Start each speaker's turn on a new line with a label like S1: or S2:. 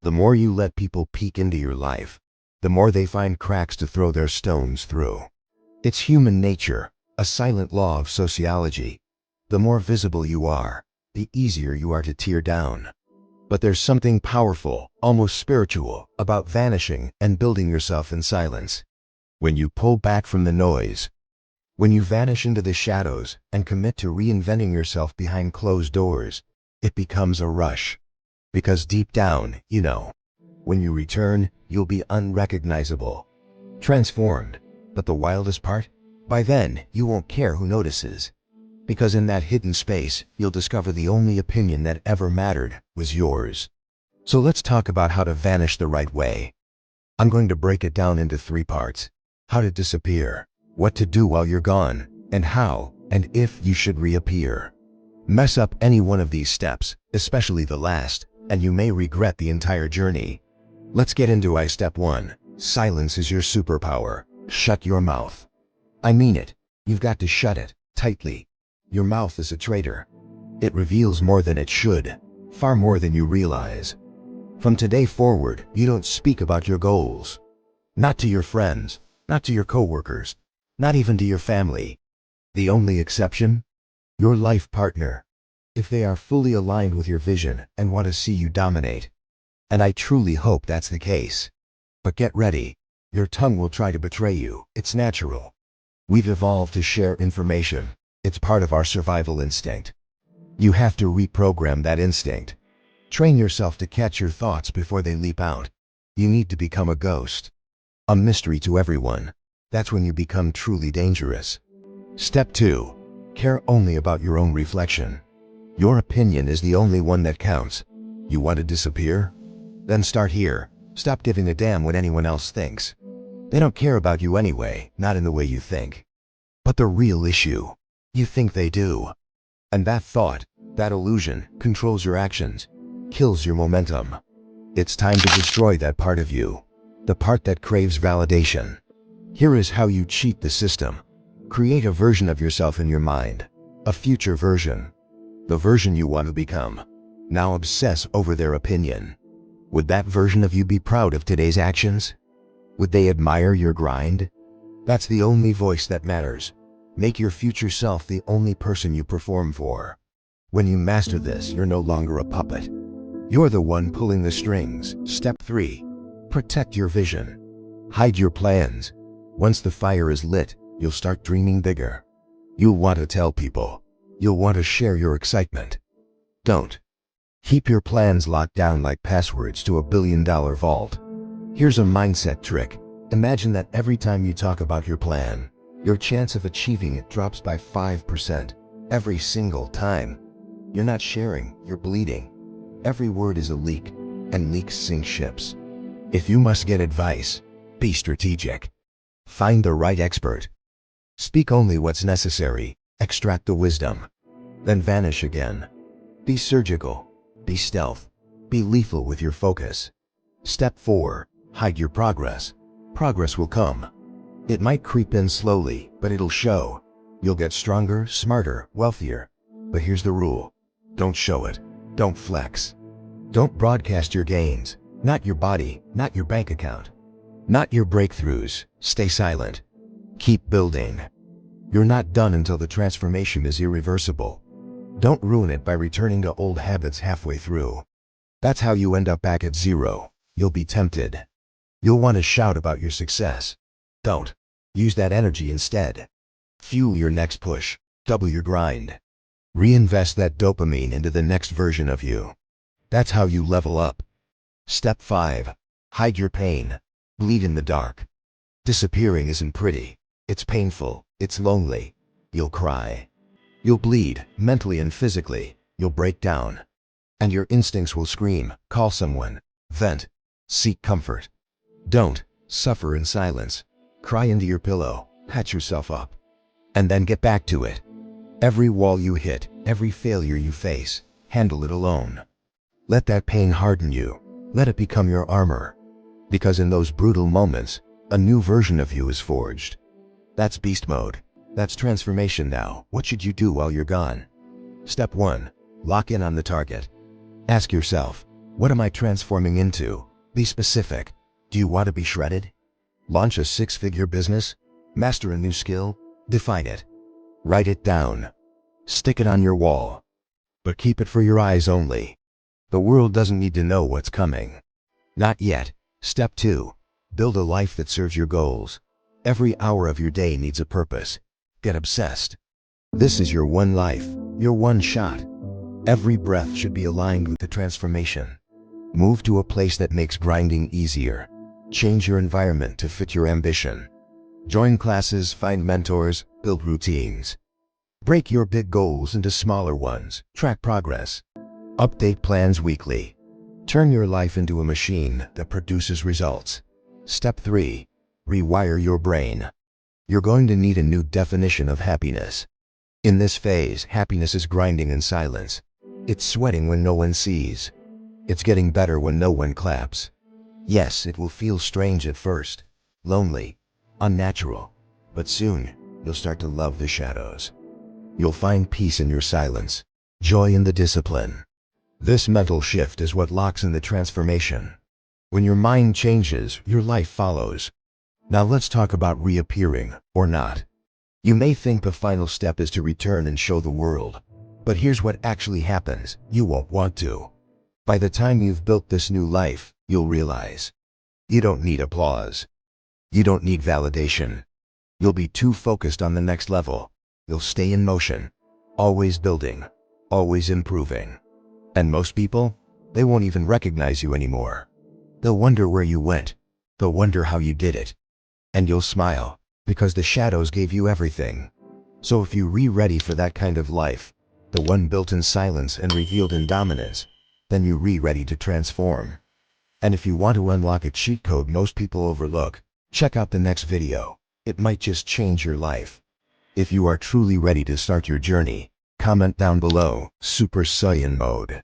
S1: The more you let people peek into your life, the more they find cracks to throw their stones through. It's human nature, a silent law of sociology. The more visible you are, the easier you are to tear down. But there's something powerful, almost spiritual, about vanishing and building yourself in silence. When you pull back from the noise, when you vanish into the shadows and commit to reinventing yourself behind closed doors, it becomes a rush. Because deep down, you know, when you return, you'll be unrecognizable, transformed. But the wildest part? By then, you won't care who notices. Because in that hidden space, you'll discover the only opinion that ever mattered was yours. So let's talk about how to vanish the right way. I'm going to break it down into 3 parts. How to disappear, what to do while you're gone, and how, and if you should reappear. Mess up any one of these steps, especially the last, and you may regret the entire journey. Let's get into Step 1. Silence is your superpower. Shut your mouth. I mean it. You've got to shut it, tightly. Your mouth is a traitor. It reveals more than it should, far more than you realize. From today forward, you don't speak about your goals. Not to your friends, not to your coworkers, not even to your family. The only exception? Your life partner. If they are fully aligned with your vision and want to see you dominate. And I truly hope that's the case. But get ready. Your tongue will try to betray you. It's natural. We've evolved to share information. It's part of our survival instinct. You have to reprogram that instinct. Train yourself to catch your thoughts before they leap out. You need to become a ghost. A mystery to everyone. That's when you become truly dangerous. Step 2. Care only about your own reflection. Your opinion is the only one that counts. You want to disappear? Then start here. Stop giving a damn what anyone else thinks. They don't care about you anyway, not in the way you think. But the real issue, you think they do. And that thought, that illusion, controls your actions, kills your momentum. It's time to destroy that part of you, the part that craves validation. Here is how you cheat the system. Create a version of yourself in your mind, a future version. The version you want to become. Now obsess over their opinion. Would that version of you be proud of today's actions? Would they admire your grind? That's the only voice that matters. Make your future self the only person you perform for. When you master this, you're no longer a puppet. You're the one pulling the strings. Step 3. Protect your vision. Hide your plans. Once the fire is lit, you'll start dreaming bigger. You'll want to tell people. You'll want to share your excitement. Don't. Keep your plans locked down like passwords to $1 billion vault. Here's a mindset trick. Imagine that every time you talk about your plan, your chance of achieving it drops by 5%. Every single time. You're not sharing, you're bleeding. Every word is a leak, and leaks sink ships. If you must get advice, be strategic. Find the right expert. Speak only what's necessary. Extract the wisdom. Then vanish again. Be surgical. Be stealth. Be lethal with your focus. Step 4. Hide your progress. Progress will come. It might creep in slowly, but it'll show. You'll get stronger, smarter, wealthier. But here's the rule. Don't show it. Don't flex. Don't broadcast your gains. Not your body, not your bank account. Not your breakthroughs. Stay silent. Keep building. You're not done until the transformation is irreversible. Don't ruin it by returning to old habits halfway through. That's how you end up back at zero. You'll be tempted. You'll want to shout about your success. Don't. Use that energy instead. Fuel your next push. Double your grind. Reinvest that dopamine into the next version of you. That's how you level up. Step 5. Hide your pain. Bleed in the dark. Disappearing isn't pretty. It's painful. It's lonely. You'll cry. You'll bleed, mentally and physically. You'll break down. And your instincts will scream, call someone, vent, seek comfort. Don't suffer in silence. Cry into your pillow, patch yourself up. And then get back to it. Every wall you hit, every failure you face, handle it alone. Let that pain harden you. Let it become your armor. Because in those brutal moments, a new version of you is forged. That's beast mode. That's transformation now. What should you do while you're gone? Step 1. Lock in on the target. Ask yourself, What am I transforming into? Be specific. Do you want to be shredded? Launch a six-figure business? Master a new skill? Define it. Write it down. Stick it on your wall. But keep it for your eyes only. The world doesn't need to know what's coming. Not yet. Step 2. Build a life that serves your goals. Every hour of your day needs a purpose. Get obsessed. This is your one life, your one shot. Every breath should be aligned with the transformation. Move to a place that makes grinding easier. Change your environment to fit your ambition. Join classes, find mentors, build routines. Break your big goals into smaller ones. Track progress. Update plans weekly. Turn your life into a machine that produces results. Step 3. Rewire your brain. You're going to need a new definition of happiness. In this phase, happiness is grinding in silence. It's sweating when no one sees. It's getting better when no one claps. Yes, it will feel strange at first, lonely, unnatural, but soon you'll start to love the shadows. You'll find peace in your silence, joy in the discipline. This mental shift is what locks in the transformation. When your mind changes, your life follows. Now let's talk about reappearing, or not. You may think the final step is to return and show the world, but here's what actually happens: you won't want to. By the time you've built this new life, you'll realize you don't need applause. You don't need validation. You'll be too focused on the next level. You'll stay in motion, always building, always improving. And most people, they won't even recognize you anymore. They'll wonder where you went. They'll wonder how you did it. And you'll smile, because the shadows gave you everything. So if you're ready for that kind of life, the one built in silence and revealed in dominance, then you're ready to transform. And if you want to unlock a cheat code most people overlook, check out the next video. It might just change your life. If you are truly ready to start your journey, comment down below, Super Saiyan Mode.